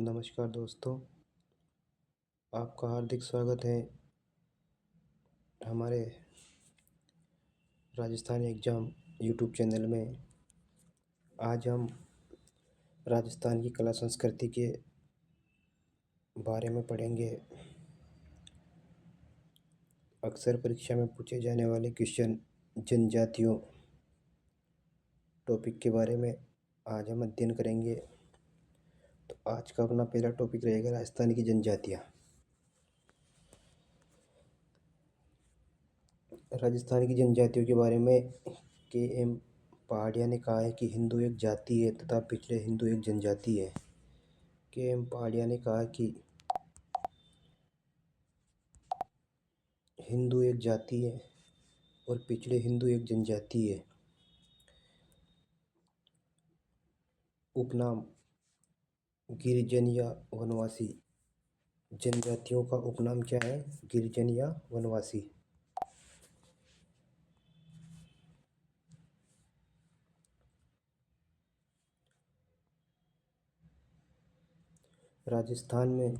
नमस्कार दोस्तों, आपका हार्दिक स्वागत है हमारे राजस्थान एग्ज़ाम यूट्यूब चैनल में। आज हम राजस्थान की कला संस्कृति के बारे में पढ़ेंगे। अक्सर परीक्षा में पूछे जाने वाले क्वेश्चन जनजातियों टॉपिक के बारे में आज हम अध्ययन करेंगे। तो आज का अपना पहला टॉपिक रहेगा राजस्थान की जनजातियाँ। राजस्थान की जनजातियों के बारे में के.एम. पहाड़िया ने कहा है कि हिंदू एक जाति है तथा पिछड़े हिंदू एक जनजाति है। के.एम. पहाड़िया ने कहा कि हिंदू एक जाति है और पिछड़े हिंदू एक जनजाति है। उपनाम गिरिजन या वनवासी। जनजातियों का उपनाम क्या है? गिरिजन या वनवासी। राजस्थान में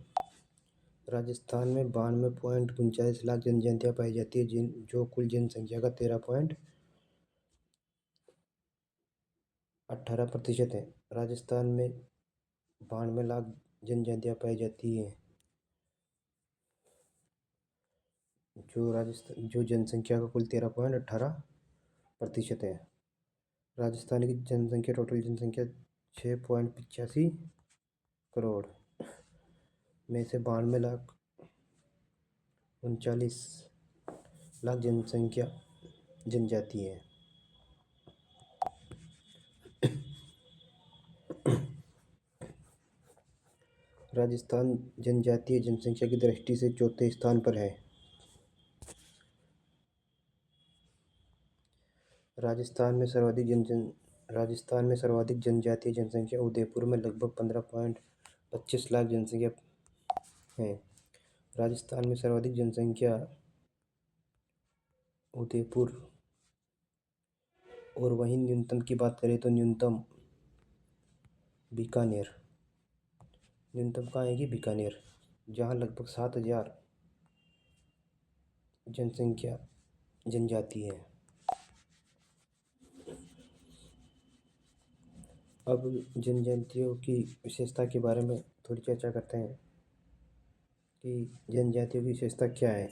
92.39 लाख जनजातियाँ पाई जाती है, जो कुल जनसंख्या का 13.18% है। राजस्थान में 92 लाख जनजातियाँ पाई जाती हैं, जो जनसंख्या का कुल 13.18% है। राजस्थान की जनसंख्या, टोटल जनसंख्या 6.85 करोड़ में से 92 लाख 39 लाख जनसंख्या जनजाति है। राजस्थान जनजातीय जनसंख्या की दृष्टि से चौथे स्थान पर है। राजस्थान में सर्वाधिक जनजातीय जनसंख्या उदयपुर में लगभग 15.25 लाख जनसंख्या है। राजस्थान में सर्वाधिक जनसंख्या उदयपुर, और वहीं न्यूनतम की बात करें तो न्यूनतम कहाँ है कि बीकानेर, जहाँ लगभग 7,000 जनसंख्या जनजाति है। अब जनजातियों की विशेषता के बारे में थोड़ी चर्चा करते हैं कि जनजातियों की विशेषता क्या है,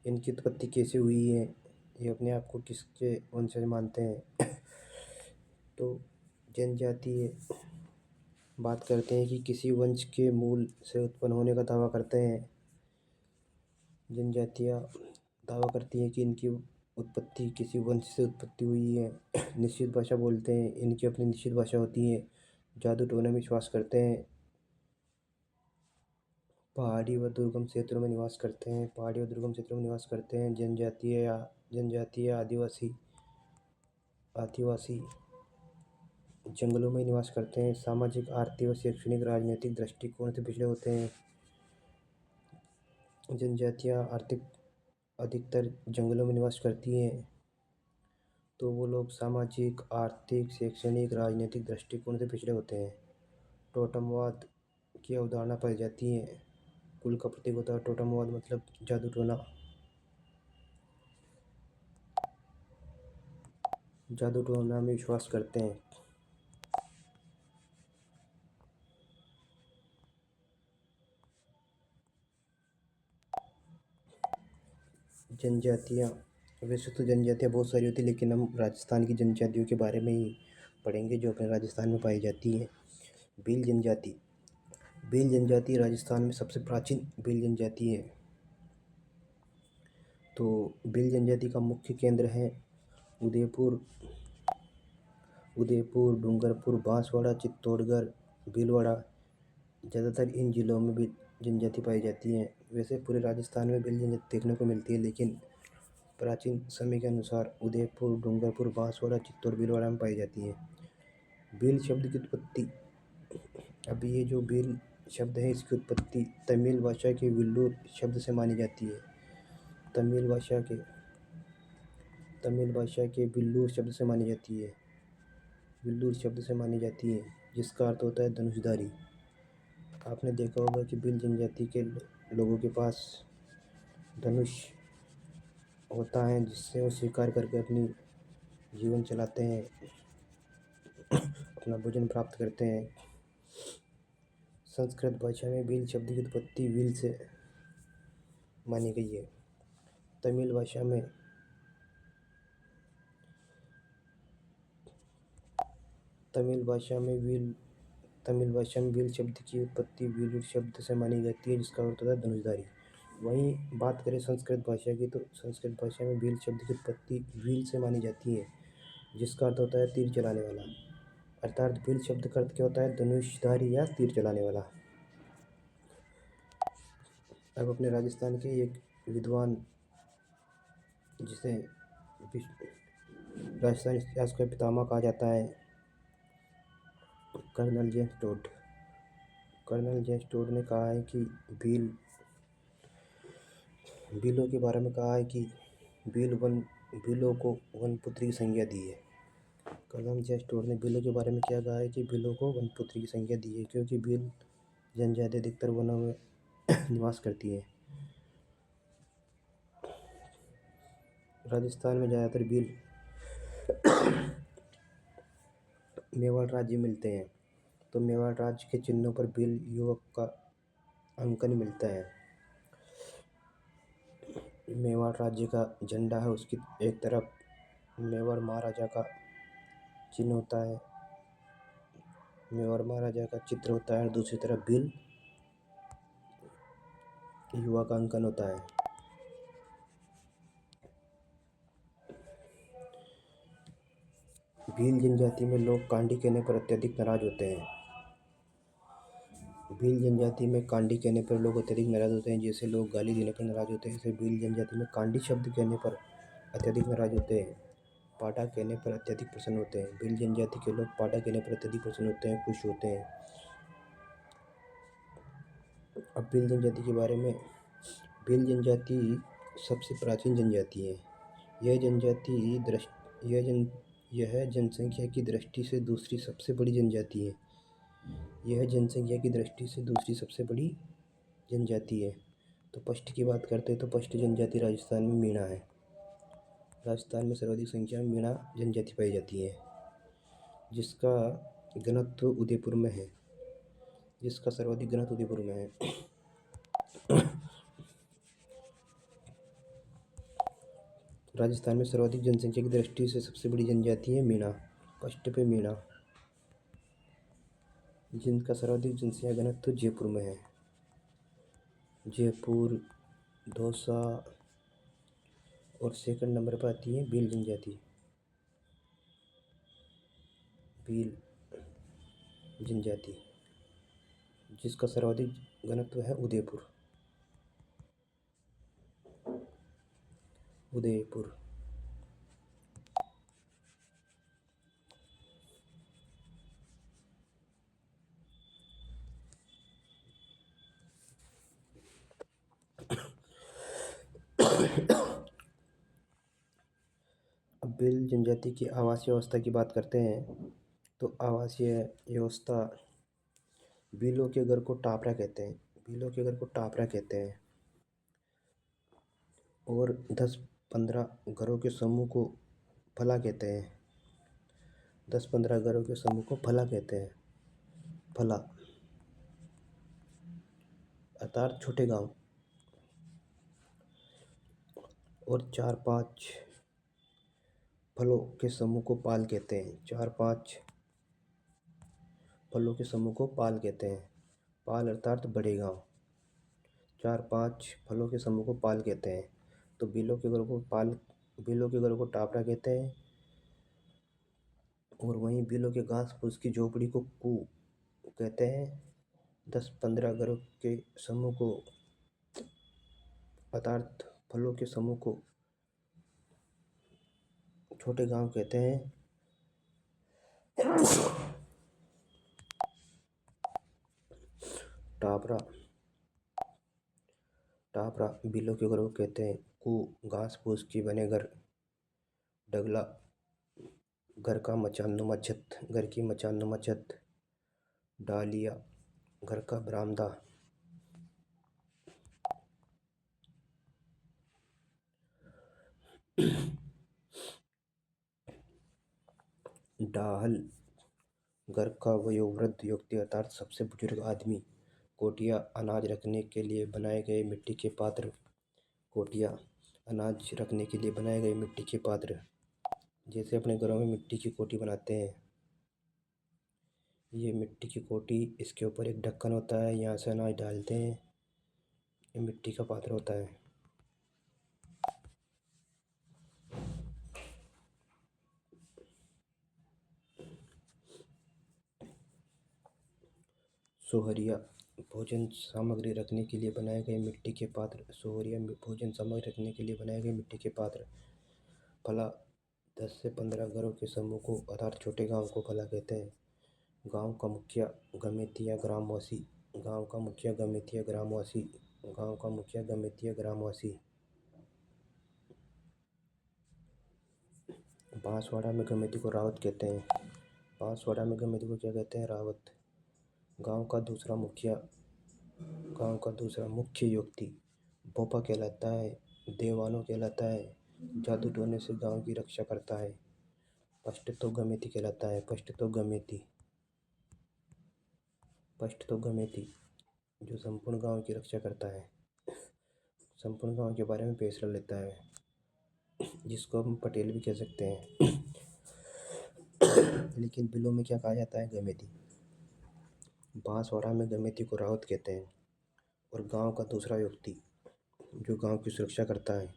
इनकी उत्पत्ति कैसे हुई है, ये अपने आप को किसके वंशज मानते हैं। तो जनजातीय बात करते हैं कि किसी वंश के मूल से उत्पन्न होने का दावा करते हैं। जनजातियाँ दावा करती हैं कि इनकी उत्पत्ति किसी वंश से उत्पत्ति हुई है। निश्चित भाषा बोलते हैं, इनकी अपनी निश्चित भाषा होती है। जादू टोने में विश्वास करते हैं। पहाड़ी व दुर्गम क्षेत्रों में निवास करते हैं। जनजातीय आदिवासी जंगलों में निवास करते हैं। सामाजिक, आर्थिक व शैक्षणिक, राजनीतिक दृष्टिकोण से पिछड़े होते हैं। जनजातियाँ अधिकतर जंगलों में निवास करती हैं, तो वो लोग सामाजिक, आर्थिक, शैक्षणिक, राजनीतिक दृष्टिकोण से पिछड़े होते हैं। टोटमवाद की अवधारणा पाई जाती है। कुल का प्रतीक होता है टोटमवाद, मतलब जादू टोना। जादू टोना में विश्वास करते हैं। जनजातियाँ, वैसे तो जनजातियाँ बहुत सारी होती है, लेकिन हम राजस्थान की जनजातियों के बारे में ही पढ़ेंगे जो अपने राजस्थान में पाई जाती हैं। भील जनजाति राजस्थान में सबसे प्राचीन भील जनजाति है। तो भील जनजाति का मुख्य केंद्र है उदयपुर, डूंगरपुर, बांसवाड़ा, चित्तौड़गढ़, भीलवाड़ा। ज़्यादातर इन जिलों में भी जनजाति पाई जाती हैं। वैसे पूरे राजस्थान में भील जनजाति देखने को मिलती है, लेकिन प्राचीन समय के अनुसार उदयपुर, डूंगरपुर, बांसवाड़ा, चित्तौड़, भीलवाड़ा में पाई जाती है। भील शब्द की उत्पत्ति, अब ये जो भील शब्द है इसकी उत्पत्ति तमिल भाषा के विल्लूर शब्द से मानी जाती है। तमिल भाषा के विल्लूर शब्द से मानी जाती है, जिसका अर्थ होता है धनुषधारी। आपने देखा होगा कि भील जनजाति के लोगों के पास धनुष होता है, जिससे वो शिकार करके अपनी जीवन चलाते हैं, अपना भोजन प्राप्त करते हैं। संस्कृत भाषा में भील शब्द की उत्पत्ति व्हील से मानी गई है। तमिल भाषा में तमिल भाषा में व्हील शब्द की उत्पत्ति व्हील शब्द से मानी जाती है, जिसका अर्थ होता है धनुषधारी। वहीं बात करें संस्कृत भाषा की, तो संस्कृत भाषा में व्हील शब्द की उत्पत्ति व्हील से मानी जाती है, जिसका अर्थ होता है तीर चलाने वाला। अर्थात व्हील शब्द का अर्थ क्या होता है? धनुषधारी या तीर चलाने वाला। अब अपने राजस्थान के एक विद्वान, जिसे राजस्थान इतिहास का पितामह कहा जाता है, कर्नल जेम्स टोड ने कहा है कि भीलों के बारे में कहा है कि भीलों को वनपुत्री की संज्ञा दी है। कर्नल जेम्स टोड ने भीलों के बारे में क्या कहा है कि भीलों को वनपुत्री की संज्ञा दी है, क्योंकि भील जनजाति अधिकतर वनों में निवास करती है। राजस्थान में ज़्यादातर भील मेवाड़ राज्य मिलते हैं, तो मेवाड़ राज्य के चिन्हों पर भील युवक का अंकन मिलता है। मेवाड़ राज्य का झंडा है, उसकी एक तरफ मेवाड़ महाराजा का चिन्ह होता है, मेवाड़ महाराजा का चित्र होता है, और दूसरी तरफ भील युवा का अंकन होता है। भील जनजाति में लोग कांडी कहने पर अत्यधिक नाराज होते हैं। भील जनजाति में कांडी कहने पर लोग अत्यधिक नाराज होते हैं। जैसे लोग गाली देने पर नाराज होते हैं, ऐसे भील जनजाति में कांडी शब्द कहने पर अत्यधिक नाराज होते हैं। पाटा कहने पर अत्यधिक प्रसन्न होते हैं। भील जनजाति के लोग पाटा कहने पर अत्यधिक प्रसन्न होते हैं, खुश होते हैं। अब भील जनजाति के बारे में, भील जनजाति सबसे प्राचीन जनजाति है। यह जनसंख्या की दृष्टि से दूसरी सबसे बड़ी जनजाति है। तो पश्ट की बात करते हैं, तो पश्ट जनजाति राजस्थान में मीणा है। राजस्थान में सर्वाधिक संख्या में मीणा जनजाति पाई जाती है, जिसका घनत्व उदयपुर में है। राजस्थान में सर्वाधिक जनसंख्या की दृष्टि से सबसे बड़ी जनजाति है मीणा, पश्ट पे मीणा, जिनका सर्वाधिक जनसंख्या घनत्व जयपुर में है। जयपुर, दौसा, और सेकंड नंबर पर आती है भील जनजाति। जिसका सर्वाधिक घनत्व है उदयपुर। अब भील जनजाति की आवासीय व्यवस्था की बात करते हैं, तो आवासीय व्यवस्था, भीलों के घर को टापरा कहते हैं, और 10-15 घरों के समूह को फला कहते हैं। फला अर्थात छोटे गांव। और 4-5 फलों के समूह को पाल कहते हैं। पाल अर्थात बड़े गांव। 4-5 फलों के समूह को पाल कहते हैं। तो भीलों के घरों को टापरा कहते हैं, और वहीं भीलों के घास फूस की झोपड़ी को कू कहते हैं। 10-15 घरों के समूह को, अर्थात फलों के समूह को, छोटे गांव कहते हैं। टापरा भीलों के घरों को कहते हैं। कू घास फूस की बने घर। डगला घर की मचान नुमा छत। डालिया घर का बरामदा, डाहल, घर का वयोवृद्ध व्यक्ति अर्थात सबसे बुजुर्ग आदमी। कोटिया, अनाज रखने के लिए बनाए गए मिट्टी के पात्र। कोटिया, अनाज रखने के लिए बनाए गए मिट्टी के पात्र। जैसे अपने घरों में मिट्टी की कोटी बनाते हैं, ये मिट्टी की कोटी, इसके ऊपर एक ढक्कन होता है, यहाँ से अनाज डालते हैं, ये मिट्टी का पात्र होता है। सोहरिया, भोजन सामग्री रखने के लिए बनाए गए मिट्टी के पात्र। सोहरिया में भोजन सामग्री रखने के लिए बनाए गए मिट्टी के पात्र। फला, 10 से 15 घरों के समूह को अर्थात छोटे गांव को फला कहते हैं। गांव का मुखिया, गमेती या ग्रामवासी। गांव का मुखिया, गमेती या ग्रामवासी। गांव का मुखिया, गमेती या ग्रामवासी। बांसवाड़ा में गमेती को रावत कहते हैं। बांसवाड़ा में गमेती को क्या कहते हैं? रावत। गांव का दूसरा मुखिया, गांव का दूसरा मुख्य युक्ति भोपा कहलाता है, देवानो कहलाता है, जादू टोने से गांव की रक्षा करता है। पष्ट तो गमेती कहलाता है। पष्ट तो गमेती, पष्ट तो गमेती जो संपूर्ण गांव की रक्षा करता है, संपूर्ण गांव के बारे में फैसला लेता है, जिसको हम पटेल भी कह सकते हैं। लेकिन बिलों में क्या कहा जाता है? गमेती। बांसवाड़ा में गमेती को रावत कहते हैं। और गांव का दूसरा व्यक्ति जो गांव की सुरक्षा करता है,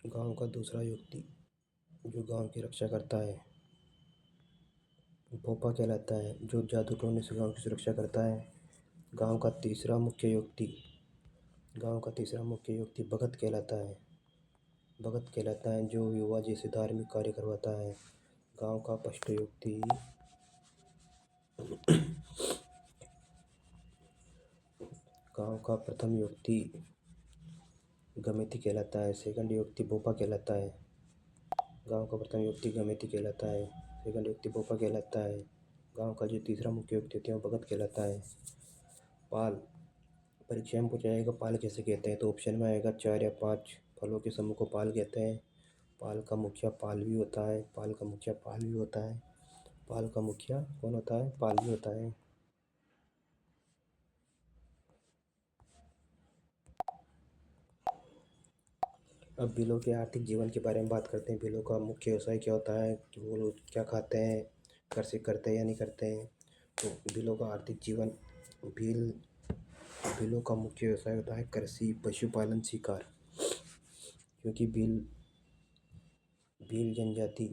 गांव का दूसरा व्यक्ति जो गांव की रक्षा करता है, भोपा कहलाता है, जो जादू टोने से गांव की सुरक्षा करता है। गांव का तीसरा मुख्य व्यक्ति, गांव का तीसरा मुख्य व्यक्ति भगत कहलाता है। भगत कहलाता है, जो युवा जैसे धार्मिक कार्य करवाता है। गांव का पष्ट व्यक्ति, गांव का प्रथम व्यक्ति गमेती कहलाता है। सेकंड व्यक्ति भोपा कहलाता है। गांव का प्रथम व्यक्ति गमेती कहलाता है, सेकंड व्यक्ति भोपा कहलाता है। गांव का जो तीसरा मुख्य व्यक्ति होता है वो भगत कहलाता है। पाल, परीक्षा में पूछा जाएगा पाल कैसे कहते हैं, तो ऑप्शन में आएगा 4 या 5 फलों के समूह को पाल कहते हैं। पाल का मुखिया पाल भी होता है। पाल का मुखिया पाल भी होता है। पाल का मुखिया कौन होता है? पाल भी होता है। अब बिलों के आर्थिक जीवन के बारे में बात करते हैं। बिलों का मुख्य व्यवसाय क्या होता है, कि वो लोग क्या खाते हैं, कृषि करते हैं या नहीं करते हैं। तो बिलों का आर्थिक जीवन, बिल बिलों का मुख्य व्यवसाय होता है कृषि, पशुपालन, शिकार। क्योंकि भील जनजाति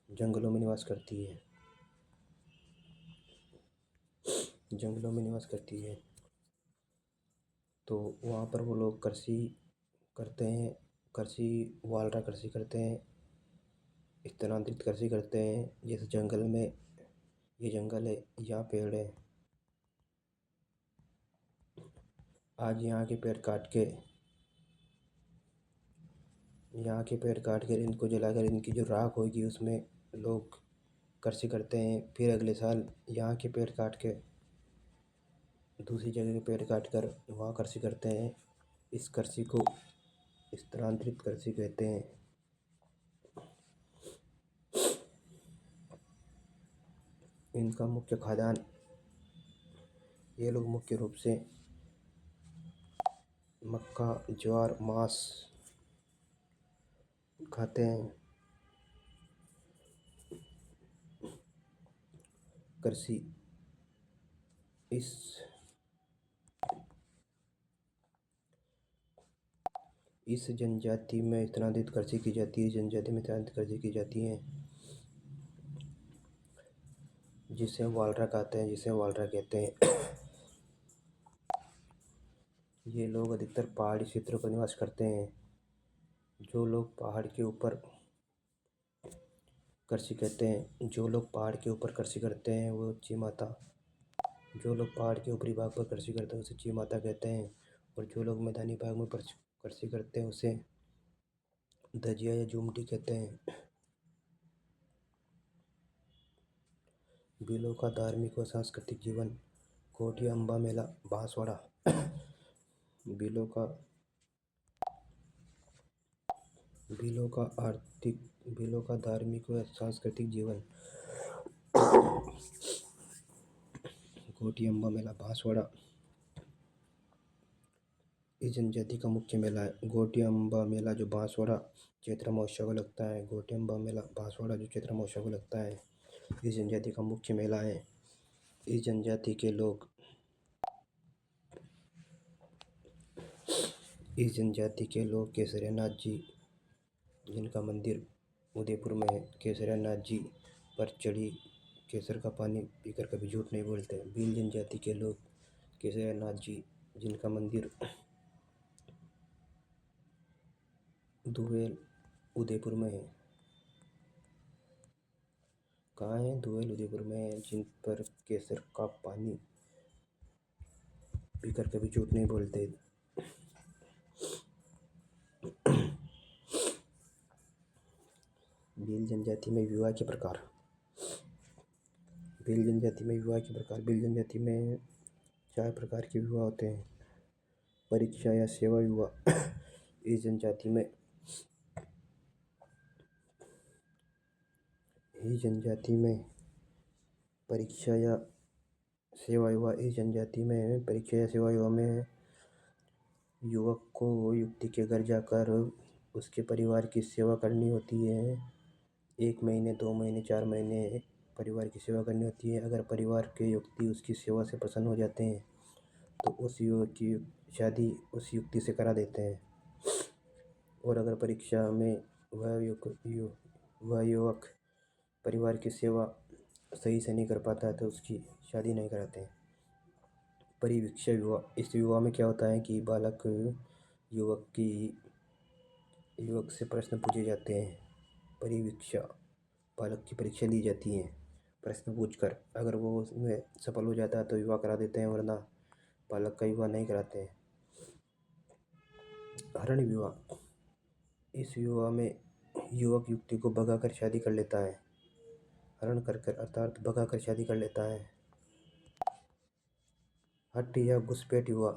जंगलों में निवास करती है, जंगलों में निवास करती है, तो वहाँ पर वो लोग कृषि करते हैं। कृषि, वालरा कृषि करते हैं, स्थानांतरित कृषि करते हैं। जैसे जंगल में, ये जंगल है, यहाँ पेड़ है, आज यहाँ के पेड़ काट कर इनको जलाकर इनकी जो राख होगी उसमें लोग कृषि करते हैं। फिर अगले साल यहाँ के पेड़ काट के दूसरी जगह के पेड़ काट कर वहाँ कृषि करते हैं। इस कृषि को स्थानांतरित कृषि कहते हैं। इनका मुख्य खाद्यान्न, ये लोग मुख्य रूप से मक्का, ज्वार, मांस खाते हैं। कृषि, इस इस जनजाति में स्थानांतरित कृषि की जाती है। जनजाति में स्थानांतरित कृषि की जाती है, जिसे वालरा कहते हैं, जिसे वालरा कहते हैं। ये लोग अधिकतर पहाड़ी क्षेत्रों पर निवास करते हैं। जो लोग पहाड़ के ऊपर कृषि करते हैं, जो लोग पहाड़ के ऊपर कृषि करते हैं वो चीमाता, जो लोग पहाड़ के ऊपरी भाग पर कृषि करते हैं उसे चीमाता कहते हैं। और जो लोग मैदानी भाग में कृषि करते हैं उसे धजिया या झुमटी कहते हैं। भीलों का धार्मिक व सांस्कृतिक जीवन। कोटिया अम्बा मेला बांसवाड़ा। भीलों का भीलों का आर्थिक भीलों का धार्मिक व सांस्कृतिक जीवन। कोटिया अम्बा मेला बांसवाड़ा इस जनजाति का मुख्य मेला है। गोटिया अम्बा मेला जो बांसवाड़ा चैत्र महोत्सव को लगता है। गोटिया अम्बा मेला बांसवाड़ा जो चैत्र महोत्सव को लगता है, इस जनजाति का मुख्य मेला है। इस जनजाति के लोग केसरिया नाथ जी, जिनका मंदिर उदयपुर में है, केसरिया नाथ जी पर चढ़ी केसर का पानी पीकर कभी झूठ नहीं बोलते। भील जनजाति के लोग केसरिया नाथ जी, जिनका मंदिर दुवेल उदयपुर में है। कहाँ है? दुवेल उदयपुर में है, जिन पर केसर का पानी पीकर कभी झूठ नहीं बोलते। भील जनजाति में विवाह के प्रकार। भील जनजाति में विवाह के प्रकार। भील जनजाति में 4 प्रकार के विवाह होते हैं। परीक्षा या सेवा विवाह। इस जनजाति में परीक्षा या सेवा विवाह। इस जनजाति में परीक्षा या सेवा विवाह में युवक को युवती के घर जाकर उसके परिवार की सेवा करनी होती है। 1 महीने, 2 महीने, 4 महीने परिवार की सेवा करनी होती है। अगर परिवार के युवती उसकी सेवा से प्रसन्न हो जाते हैं तो उस युवक की शादी उस युवती से करा देते हैं। और अगर परीक्षा में वह युवक परिवार की सेवा सही से नहीं कर पाता है तो उसकी शादी नहीं कराते हैं। परिवीक्षा विवाह। इस विवाह में क्या होता है कि बालक युवक से प्रश्न पूछे जाते हैं। परिवीक्षा, बालक की परीक्षा ली जाती है प्रश्न पूछकर। अगर वो उसमें सफल हो जाता है तो विवाह करा देते हैं, वरना बालक का विवाह नहीं कराते हैं। हरण विवाह। इस विवाह में युवक युवती को भगाकर शादी कर लेता है। हरण कर अर्थात भगाकर शादी कर लेता है। हट या घुसपैठ विवाह।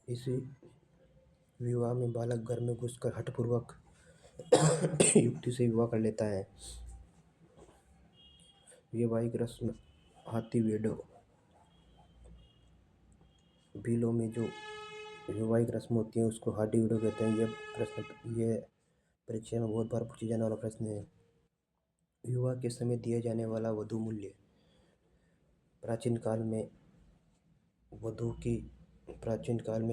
इस विवाह में बालक घर में घुसकर हठपूर्वक युवती से विवाह कर लेता है। वैवाहिक रस्म। हाथी वेडो। भीलों में जो वैवाहिक रस्म होती है उसको हाथी वेडो कहते हैं। यह परीक्षा में बहुत बार पूछे जाने वाला प्रश्न है। विवाह के समय दिया जाने वाला वधू मूल्य। प्राचीन काल में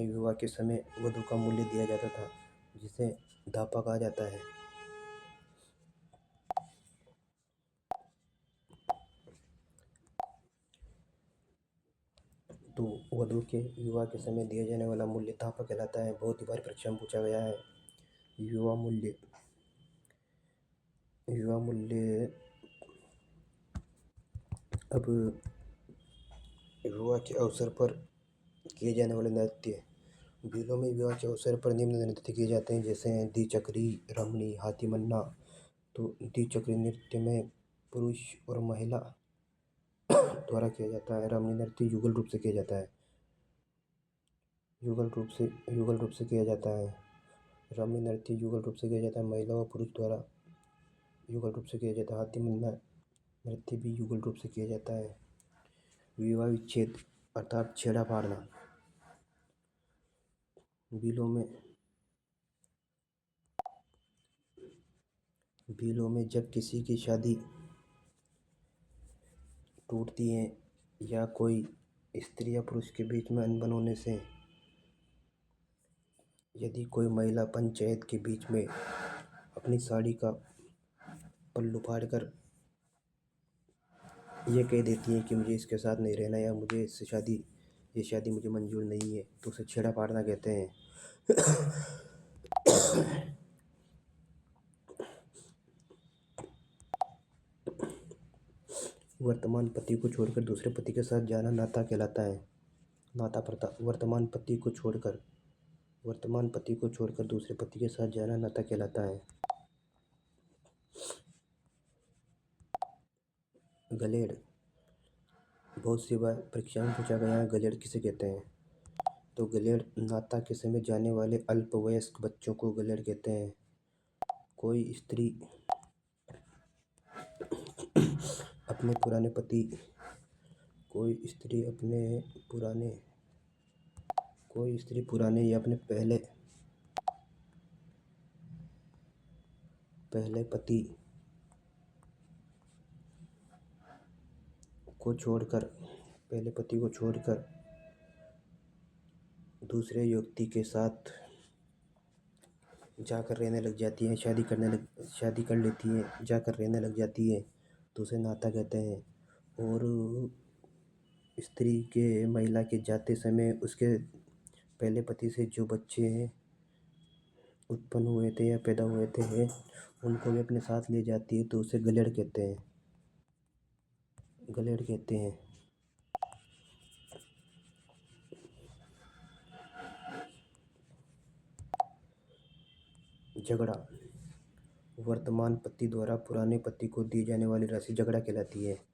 विवाह के समय वधू का मूल्य दिया जाता था, जिसे दापा कहा जाता है। तो वधू के विवाह के समय दिया जाने वाला मूल्य दापा कहलाता है। बहुत ही बार परीक्षा में पूछा गया है। विवाह मूल्य अब विवाह के अवसर पर किए जाने वाले नृत्य। भीलों में विवाह के अवसर पर निम्न नृत्य किए जाते हैं, जैसे द्विचक्री, रमणी, हाथी मन्ना। तो द्विचक्री नृत्य में पुरुष और महिला द्वारा किया जाता है। रमणी नृत्य युगल रूप से किया जाता है। रमणी नृत्य युगल रूप से किया जाता है, महिला व पुरुष द्वारा युगल रूप से किया जाता है। हाथी मन्ना नृत्य भी युगल रूप से किया जाता है। विवाह विच्छेद अर्थात छेड़ा फाड़ना। भीलों में जब किसी की शादी टूटती है या कोई स्त्री या पुरुष के बीच में अनबन होने से यदि कोई महिला पंचायत के बीच में अपनी साड़ी का पल्लू फाड़कर ये कह देती है कि मुझे इसके साथ नहीं रहना या मुझे ये शादी मुझे मंजूर नहीं है, तो उसे छेड़ा फाड़ना कहते हैं। वर्तमान पति को छोड़कर दूसरे पति के साथ जाना नाता कहलाता है। नाता प्रथा। वर्तमान पति को छोड़कर दूसरे पति के साथ जाना नाता कहलाता है। गलेड़। बहुत सी बार परीक्षा में पूछा गया है, गलेड़ किसे कहते हैं? तो गलेड़ नाता के समय जाने वाले अल्पवयस्क बच्चों को गलेड़ कहते हैं। कोई स्त्री अपने पुराने पति कोई स्त्री पुराने या अपने पहले पति को छोड़कर दूसरे युवती के साथ जाकर रहने लग जाती हैं, शादी कर लेती हैं, जाकर रहने लग जाती है, तो उसे नाता कहते हैं। और स्त्री के महिला के जाते समय उसके पहले पति से जो बच्चे उत्पन्न हुए थे या पैदा हुए थे उनको भी अपने साथ ले जाती है, तो उसे गलेड़ कहते हैं। झगड़ा। वर्तमान पति द्वारा पुराने पति को दी जाने वाली राशि झगड़ा कहलाती है।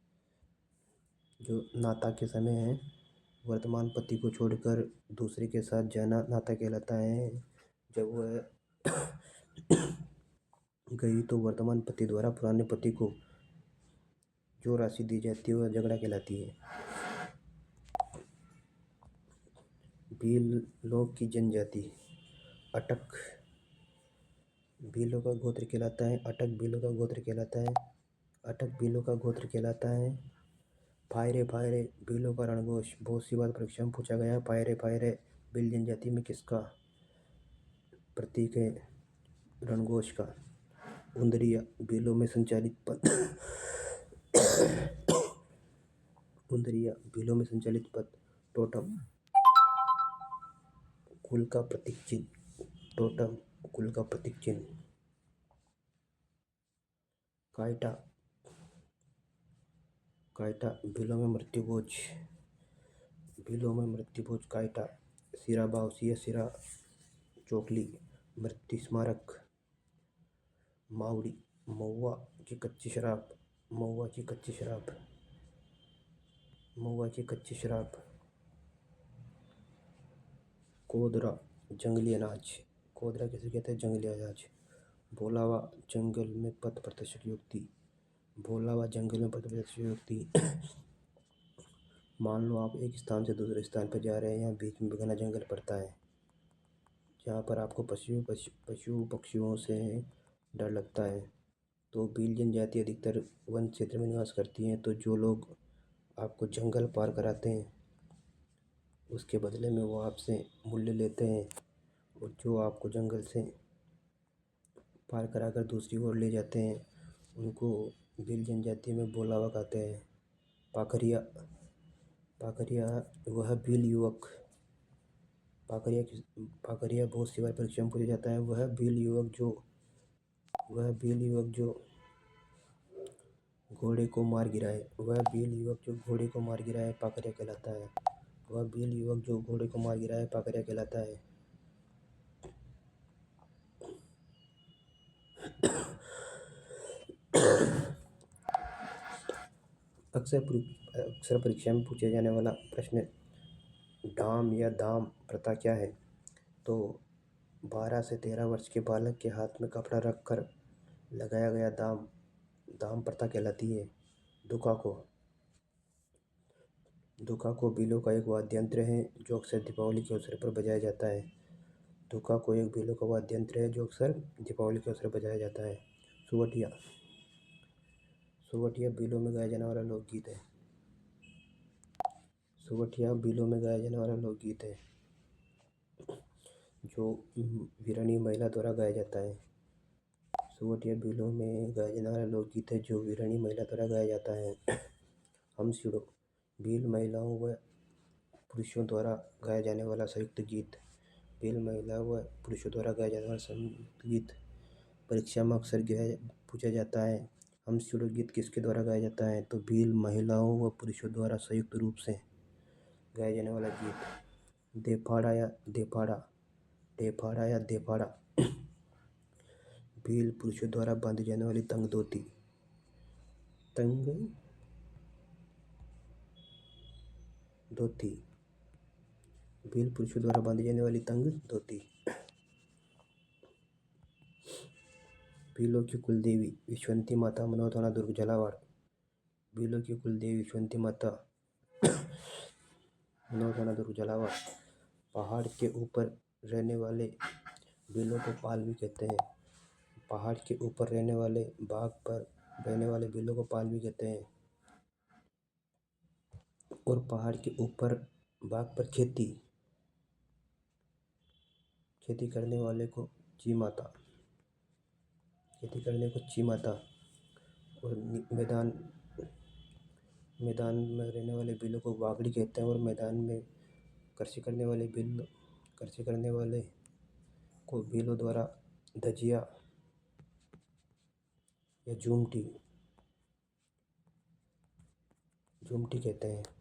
जो नाता के समय है, वर्तमान पति को छोड़कर दूसरे के साथ जाना नाता कहलाता है। जब वह गई तो वर्तमान पति द्वारा पुराने पति को जो राशि दी जाती है वह झगड़ा कहलाती है। भील लोग की जनजाति। अटक भीलों का गोत्र कहलाता है। अटक भीलों का गोत्र कहलाता है। फायरे भीलों का रणघोष। बहुत सी बार परीक्षा में पूछा गया है। फायरे भील जनजाति में किसका प्रतीक है? रणघोष का। उंदरिया भीलों में संचालित पद। टोटम कुल का प्रतीक चिन्ह। कायटा भीलों में मृत्युभोज। कायटा। सिरा बावसी या सिरा चोकली मृत्यु स्मारक। मावड़ी महुआ की कच्ची शराब। कोदरा जंगली अनाज। कोदरा किसे कहते हैं? जंगली अनाज। भोलावा जंगल में पथ प्रदर्शक युक्ति। मान लो आप एक स्थान से दूसरे स्थान पर जा रहे हैं, यहाँ बीच में घना जंगल पड़ता है, जहाँ पर आपको पशु पक्षियों से डर लगता है। तो भील जनजाति अधिकतर वन क्षेत्र में निवास करती हैं। तो जो लोग आपको जंगल पार कराते हैं उसके बदले में वो आपसे मूल्य लेते हैं, और जो आपको जंगल से पार कराकर दूसरी ओर ले जाते हैं उनको भील जनजाति में बोलावा कहते हैं। पाखरिया वह भील युवक। पाखरिया बहुत सी बार परीक्षा में पूछा जाता है। वह भील युवक जो घोड़े को मार गिराए। पाखरिया कहलाता है। वह भील युवक जो घोड़े को मार गिराए पाखरिया कहलाता है। अक्सर परीक्षा में पूछे जाने वाला प्रश्न, डाम या दाम प्रथा क्या है? तो 12 से 13 वर्ष के बालक के हाथ में कपड़ा रखकर लगाया गया दाम प्रथा कहलाती है। दुका भीलों का एक वाद्य यंत्र है जो अक्सर दीपावली के अवसर पर बजाया जाता है। सुवटिया भीलों में गाया जाने वाला लोकगीत है जो वीरानी महिला द्वारा गाया जाता है। हमसिड़ो भील महिलाओं व पुरुषों द्वारा गाया जाने वाला संयुक्त गीत। परीक्षा में अक्सर पूछा जाता है, हमसिड़ो गीत किसके द्वारा गाया जाता है? तो भील महिलाओं व पुरुषों द्वारा संयुक्त रूप से गाया जाने वाला गीत। देफाड़ा या देफाड़ा भील पुरुषों द्वारा बांधी जाने वाली तंग धोती। धोती। भील पुरुषों द्वारा बांधी जाने वाली तंग धोती। भीलों की कुलदेवी विश्वंती माता मनोथाना दुर्ग झालावाड़। भीलों की कुलदेवी विश्वंती माता मनोथाना दुर्ग झालावाड़। पहाड़ के ऊपर रहने वाले भीलों को पाल भी कहते हैं। पहाड़ के ऊपर रहने वाले बाग पर रहने वाले भीलों को पाल भी कहते हैं। और पहाड़ के ऊपर बाग पर खेती करने वाले को ची माता, खेती करने को ची माता। और मैदान में रहने वाले भीलों को वागड़ी कहते हैं। और मैदान में कृषि करने वाले को भीलों द्वारा धजिया या झूमटी कहते हैं।